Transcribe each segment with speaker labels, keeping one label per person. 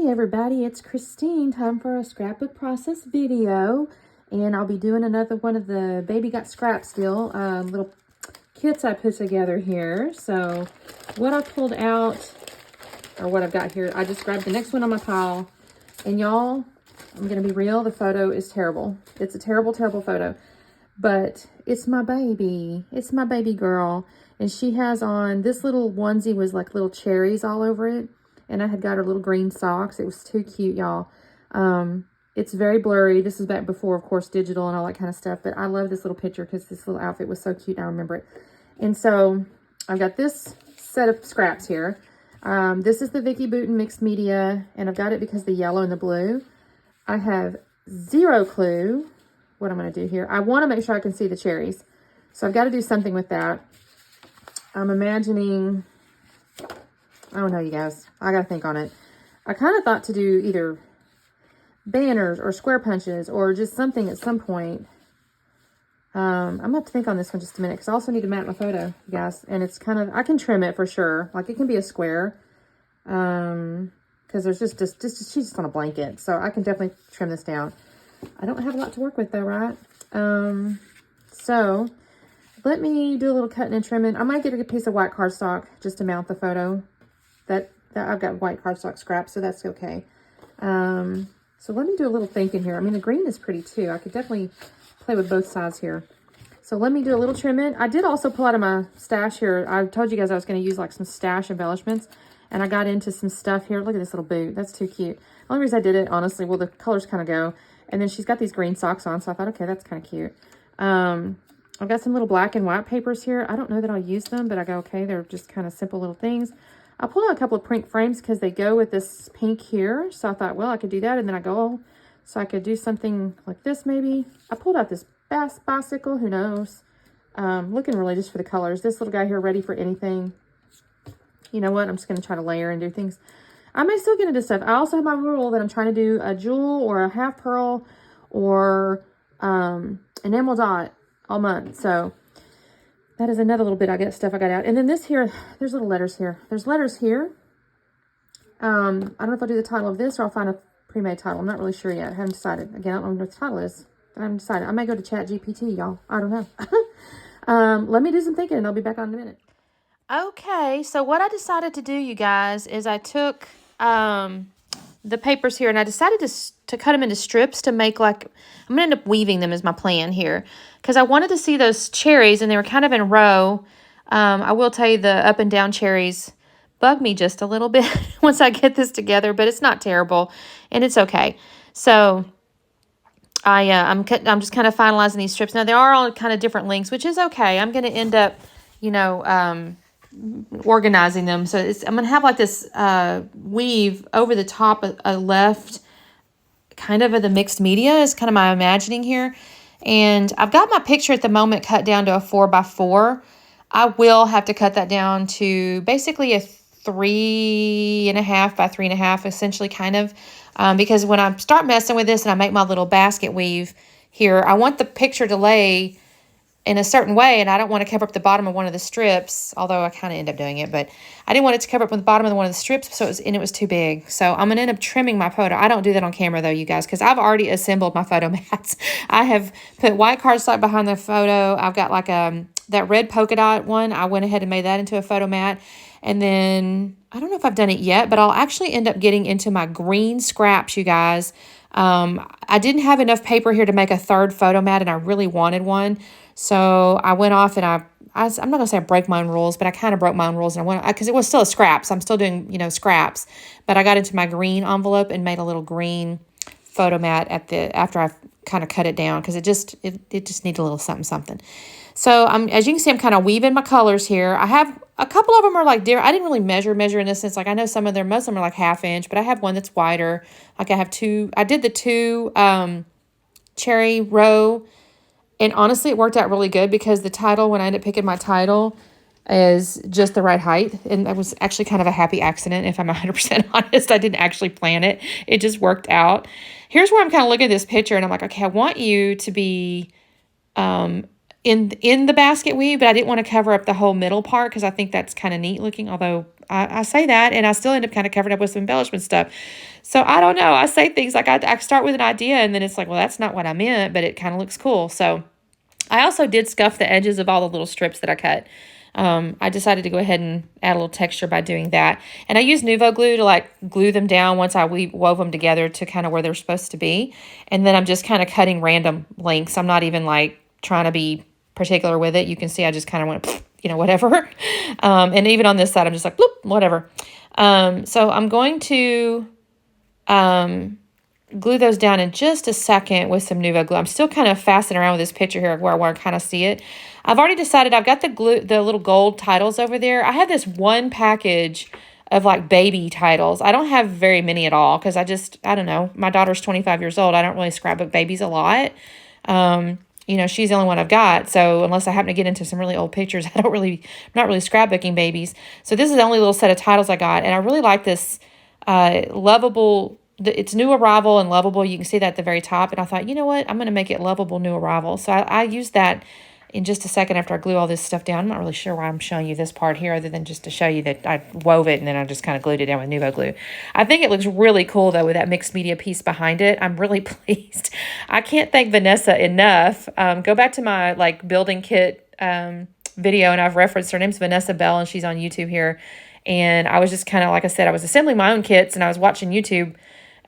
Speaker 1: Hey everybody, it's Christine. Time for a scrapbook process video, and I'll be doing another one of the Baby Got Scraps deal little kits I put together here. So what I pulled out, or what I've got here, I just grabbed the next one on my pile, and y'all, I'm gonna be real, the photo is terrible. It's a terrible photo, but it's my baby. It's my baby girl, and she has on this little onesie with like little cherries all over it. And I had got her little green socks. It was too cute, y'all. It's very blurry. This is back before, of course, digital and all that kind of stuff. But I love this little picture because this little outfit was so cute. And I remember it. And so I've got this set of scraps here. This is the Meggy Blethen mixed media. And I've got it because the yellow and the blue. I have zero clue what I'm going to do here. I want to make sure I can see the cherries. So I've got to do something with that. I'm imagining... I don't know, you guys. I got to think on it. I kind of thought to do either banners or square punches or just something at some point. I'm going to have to think on this one just a minute because I also need to mount my photo, you guys. And it's kind of, I can trim it for sure. Like it can be a square. Because there's just she's just on a blanket. So I can definitely trim this down. I don't have a lot to work with though, right? So let me do a little cutting and trimming. I might get a piece of white cardstock just to mount the photo. That I've got white cardstock scraps, so that's okay. So let me do a little thinking here. I mean, the green is pretty too. I could definitely play with both sides here. So let me do a little trimming. I did also pull out of my stash here. I told you guys I was going to use like some stash embellishments, and I got into some stuff here. Look at this little boot. That's too cute. The only reason I did it, honestly, well, the colors kind of go. And then she's got these green socks on, so I thought, okay, that's kind of cute. I've got some little black and white papers here. I don't know that I'll use them, but I go, okay, they're just kind of simple little things. I pulled out a couple of print frames because they go with this pink here. So I thought, well, I could do that. And then I go, oh, so I could do something like this maybe. I pulled out this bicycle. Who knows? Looking really just for the colors. This little guy here, ready for anything. You know what? I'm just going to try to layer and do things. I may still get into stuff. I also have my rule that I'm trying to do a jewel or a half pearl or an emerald dot all month. So... that is another little bit I got stuff I got out. And then this here, there's little letters here. There's letters here. I don't know if I'll do the title of this or I'll find a pre-made title. I'm not really sure yet. I haven't decided. Again, I don't know what the title is. I haven't decided. I may go to ChatGPT, y'all. I don't know. Let me do some thinking and I'll be back on in a minute. Okay, so what I decided to do, you guys, is I took the papers here and I decided to cut them into strips to make like, I'm going to end up weaving them is my plan here. Because I wanted to see those cherries, and they were kind of in a row. I will tell you the up and down cherries bug me just a little bit once I get this together, but it's not terrible, and it's okay. So I'm just kind of finalizing these strips. Now, they are all kind of different lengths, which is okay. I'm going to end up, you know, organizing them. So I'm going to have like this weave over the top of left, kind of the mixed media is kind of my imagining here. And I've got my picture at the moment cut down to a 4x4. I will have to cut that down to basically a 3.5 by 3.5, essentially, kind of. Because when I start messing with this and I make my little basket weave here, I want the picture to lay in a certain way, and I don't want to cover up the bottom of one of the strips, although I kind of end up doing it, but I didn't want it to cover up the bottom of one of the strips, so it was too big. So I'm going to end up trimming my photo. I don't do that on camera, though, you guys, because I've already assembled my photo mats. I have put white cardstock behind the photo. I've got like that red polka dot one. I went ahead and made that into a photo mat, and then I don't know if I've done it yet, but I'll actually end up getting into my green scraps, you guys. I didn't have enough paper here to make a third photo mat, and I really wanted one. So I went off and I'm not going to say I broke my own rules, but I kind of broke my own rules. And I went, because it was still a scraps. I'm still doing, you know, scraps. But I got into my green envelope and made a little green photo mat after I kind of cut it down, because it just needed a little something. So as you can see, I'm kind of weaving my colors here. I have a couple of them are like deer. I didn't really measure in this sense. Like I know most of them are like 1/2 inch, but I have one that's wider. Like I have two. I did the two cherry row. And honestly, it worked out really good because the title, when I ended up picking my title, is just the right height. And that was actually kind of a happy accident, if I'm 100% honest. I didn't actually plan it. It just worked out. Here's where I'm kind of looking at this picture, and I'm like, okay, I want you to be in the basket weave, but I didn't want to cover up the whole middle part because I think that's kind of neat looking, although I say that, and I still end up kind of covered up with some embellishment stuff. So I don't know. I say things like I start with an idea, and then it's like, well, that's not what I meant, but it kind of looks cool. So I also did scuff the edges of all the little strips that I cut. I decided to go ahead and add a little texture by doing that. And I used Nuvo glue to like glue them down once I wove them together to kind of where they're supposed to be. And then I'm just kind of cutting random lengths. I'm not even like trying to be particular with it. You can see I just kind of went, you know, whatever. And even on this side, I'm just like, bloop, whatever. So I'm going to glue those down in just a second with some Nuvo glue. I'm still kind of fastening around with this picture here where I want to kind of see it. I've already decided I've got the little gold titles over there. I have this one package of like baby titles. I don't have very many at all because I don't know. My daughter's 25 years old. I don't really scrapbook babies a lot. You know, she's the only one I've got. So unless I happen to get into some really old pictures, I'm not really scrapbooking babies. So this is the only little set of titles I got. And I really like this Lovable. It's New Arrival and Lovable. You can see that at the very top. And I thought, you know what? I'm going to make it Lovable New Arrival. So I used that in just a second after I glue all this stuff down. I'm not really sure why I'm showing you this part here other than just to show you that I wove it and then I just kind of glued it down with Nuvo glue. I think it looks really cool, though, with that mixed media piece behind it. I'm really pleased. I can't thank Vanessa enough. Go back to my, like, building kit video, and I've referenced her name's Vanessa Bell, and she's on YouTube here. And I was just kind of, like I said, I was assembling my own kits, and I was watching YouTube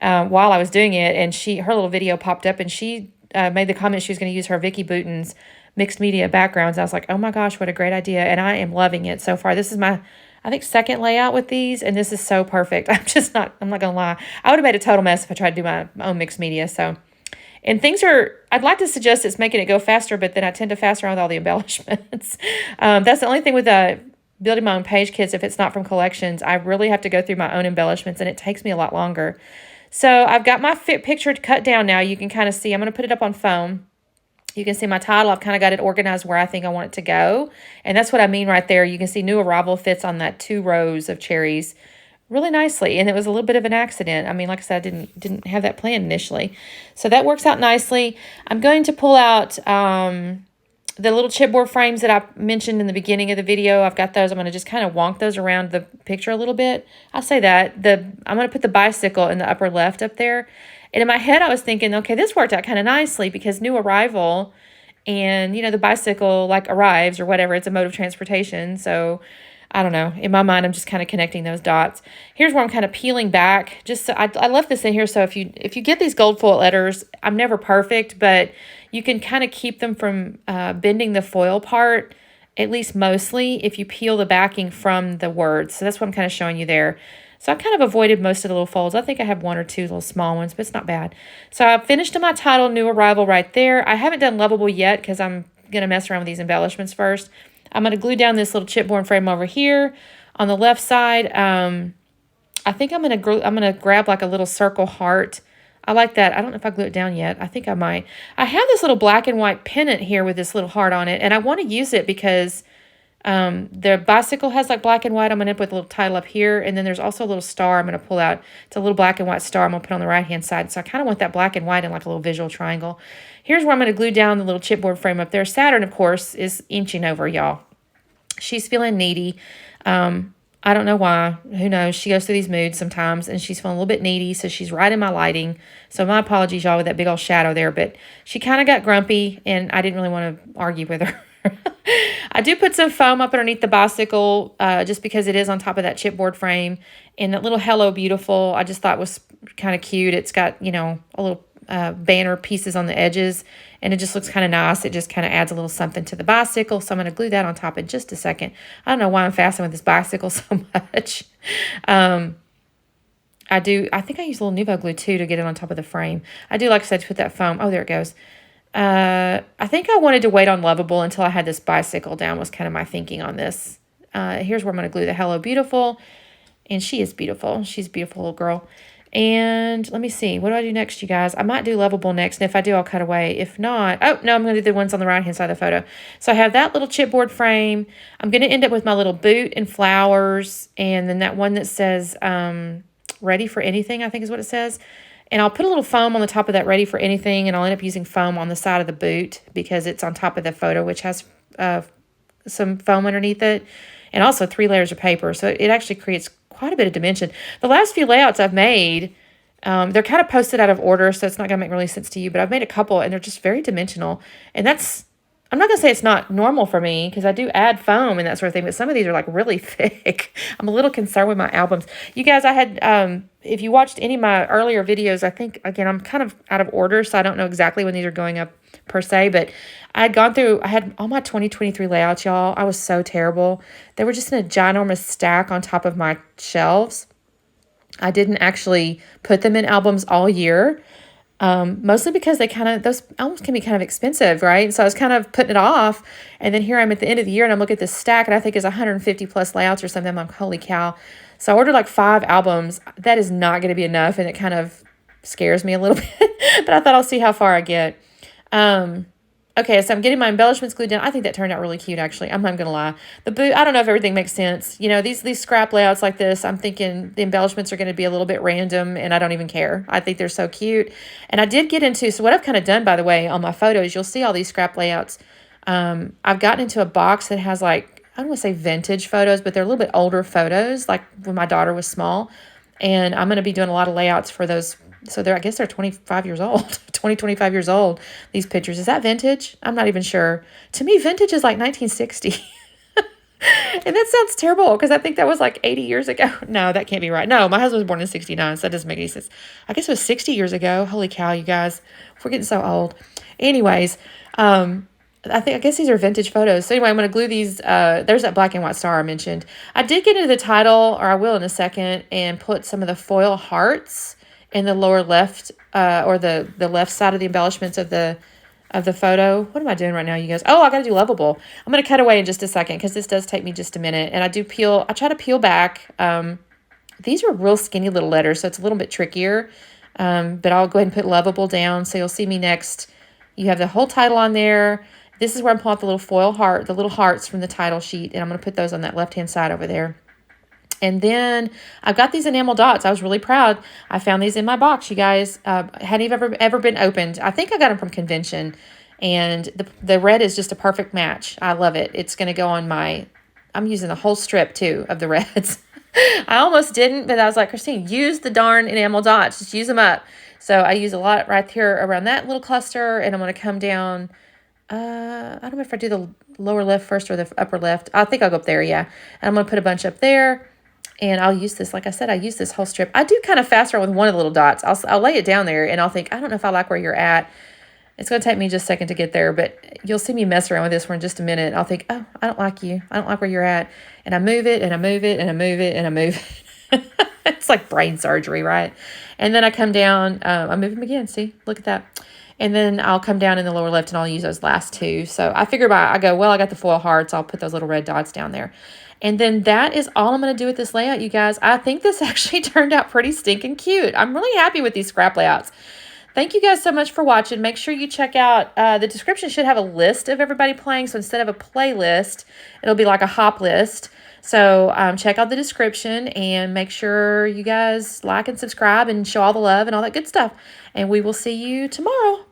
Speaker 1: while I was doing it, and her little video popped up, and she made the comment she was going to use her Vicky Bouton's mixed media backgrounds. I was like, oh my gosh, what a great idea. And I am loving it so far. This is my, I think, second layout with these, and this is so perfect. I'm not going to lie. I would have made a total mess if I tried to do my own mixed media. So, and things are, I'd like to suggest it's making it go faster, but then I tend to fast around with all the embellishments. That's the only thing with building my own page kits. If it's not from collections, I really have to go through my own embellishments, and it takes me a lot longer. So I've got my picture cut down now. You can kind of see, I'm going to put it up on foam. You can see my title. I've kind of got it organized where I think I want it to go. And that's what I mean right there. You can see New Arrival fits on that 2 rows of cherries really nicely. And it was a little bit of an accident. I mean, like I said, I didn't have that planned initially. So that works out nicely. I'm going to pull out the little chipboard frames that I mentioned in the beginning of the video. I've got those. I'm going to just kind of wonk those around the picture a little bit. I'll say that. I'm going to put the bicycle in the upper left up there. And in my head, I was thinking, okay, this worked out kind of nicely because New Arrival and, you know, the bicycle like arrives or whatever. It's a mode of transportation. So I don't know. In my mind, I'm just kind of connecting those dots. Here's where I'm kind of peeling back. Just so I left this in here. So if you get these gold foil letters, I'm never perfect, but you can kind of keep them from bending the foil part, at least mostly, if you peel the backing from the words. So that's what I'm kind of showing you there. So I kind of avoided most of the little folds. I think I have 1 or 2 little small ones, but it's not bad. So I finished my title, New Arrival, right there. I haven't done Lovable yet because I'm going to mess around with these embellishments first. I'm going to glue down this little chipboard frame over here on the left side. I think I'm going to grab like a little circle heart. I like that. I don't know if I glue it down yet. I think I might. I have this little black and white pennant here with this little heart on it, and I want to use it because the bicycle has like black and white. I'm going to put a little title up here, and then there's also a little star I'm going to pull out. It's a little black and white star I'm going to put on the right-hand side. So I kind of want that black and white in like a little visual triangle. Here's where I'm going to glue down the little chipboard frame up there. Saturn, of course, is inching over, y'all. She's feeling needy. I don't know why. Who knows? She goes through these moods sometimes, and she's feeling a little bit needy, so she's right in my lighting. So my apologies, y'all, with that big old shadow there, but she kind of got grumpy, and I didn't really want to argue with her. I do put some foam up underneath the bicycle just because it is on top of that chipboard frame. And that little Hello Beautiful, I just thought was kind of cute. It's got, you know, a little banner pieces on the edges, and it just looks kind of nice. It just kind of adds a little something to the bicycle. So I'm going to glue that on top in just a second. I don't know why I'm fastening with this bicycle so much. I think I use a little Nuvo glue too to get it on top of the frame. I do, like I said, to put that foam. Oh, there it goes. I think I wanted to wait on Lovable until I had this bicycle down was kind of my thinking on this. Here's where I'm going to glue the Hello Beautiful. And she is beautiful. She's a beautiful little girl. And let me see. What do I do next, you guys? I might do Lovable next. And if I do, I'll cut away. If not, oh, no, I'm going to do the ones on the right-hand side of the photo. So I have that little chipboard frame. I'm going to end up with my little boot and flowers. And then that one that says ready for anything, I think is what it says. And I'll put a little foam on the top of that ready for anything. And I'll end up using foam on the side of the boot because it's on top of the photo, which has some foam underneath it, and also 3 layers of paper. So it actually creates quite a bit of dimension. The last few layouts I've made, they're kind of posted out of order, so it's not going to make really sense to you, but I've made a couple, and they're just very dimensional. And that's, I'm not going to say it's not normal for me, because I do add foam and that sort of thing, but some of these are like really thick. I'm a little concerned with my albums. You guys, I had, if you watched any of my earlier videos, I think, again, I'm kind of out of order, so I don't know exactly when these are going up per se, but I had gone through, I had all my 2023 layouts, y'all. I was so terrible. They were just in a ginormous stack on top of my shelves. I didn't actually put them in albums all year, mostly because they kind of, those albums can be kind of expensive, right? So I was kind of putting it off, and then here I'm at the end of the year, and I'm looking at this stack, and I think it's 150 plus layouts or something. I'm like, holy cow. So I ordered like 5 albums. That is not going to be enough, and it kind of scares me a little bit, but I thought I'll see how far I get. Okay, so I'm getting my embellishments glued down. I think that turned out really cute, actually. I'm not going to lie. The boot, I don't know if everything makes sense. You know, these scrap layouts like this, I'm thinking the embellishments are going to be a little bit random, and I don't even care. I think they're so cute. And I did get into, so what I've kind of done, by the way, on my photos, you'll see all these scrap layouts. I've gotten into a box that has like, I don't want to say vintage photos, but they're a little bit older photos, like when my daughter was small. And I'm going to be doing a lot of layouts for those. So I guess they're 25 years old, 25 years old, these pictures. Is that vintage? I'm not even sure. To me, vintage is like 1960. And that sounds terrible, because I think that was like 80 years ago. No, that can't be right. No, my husband was born in 69, so that doesn't make any sense. I guess it was 60 years ago. Holy cow, you guys. We're getting so old. Anyways, I guess these are vintage photos. So anyway, I'm going to glue these. There's that black and white star I mentioned. I did get into the title, or I will in a second, and put some of the foil hearts in the lower left, or the left side of the embellishments of the photo. What am I doing right now, you guys? Oh, I got to do Lovable. I'm going to cut away in just a second, because this does take me just a minute. And I try to peel back. These are real skinny little letters, so it's a little bit trickier. But I'll go ahead and put Lovable down. So you'll see me next. You have the whole title on there. This is where I'm pulling out the little foil heart, the little hearts from the title sheet. And I'm going to put those on that left-hand side over there. And then I've got these enamel dots. I was really proud. I found these in my box, you guys. Hadn't even ever been opened. I think I got them from convention. And the red is just a perfect match. I love it. It's going to go on my, I'm using the whole strip, too, of the reds. I almost didn't, but I was like, Christine, use the darn enamel dots. Just use them up. So I use a lot right here around that little cluster. And I'm going to come down. I don't know if I do the lower left first or the upper left. I think I'll go up there, yeah. And I'm going to put a bunch up there. And I'll use this, like I said, I use this whole strip. I do kind of faster with one of the little dots. I'll lay it down there, and I'll think, I don't know if I like where you're at. It's going to take me just a second to get there, but you'll see me mess around with this for in just a minute. I'll think, oh, I don't like you. I don't like where you're at. And I move it, and I move it, and I move it, and I move it. It's like brain surgery, right? And then I come down. I move them again. See? Look at that. And then I'll come down in the lower left, and I'll use those last two. So I figure I go, well, I got the foil hearts. I'll put those little red dots down there. And then that is all I'm going to do with this layout, you guys. I think this actually turned out pretty stinking cute. I'm really happy with these scrap layouts. Thank you guys so much for watching. Make sure you check out, the description should have a list of everybody playing. So instead of a playlist, it'll be like a hop list. So check out the description, and make sure you guys like and subscribe and show all the love and all that good stuff. And we will see you tomorrow.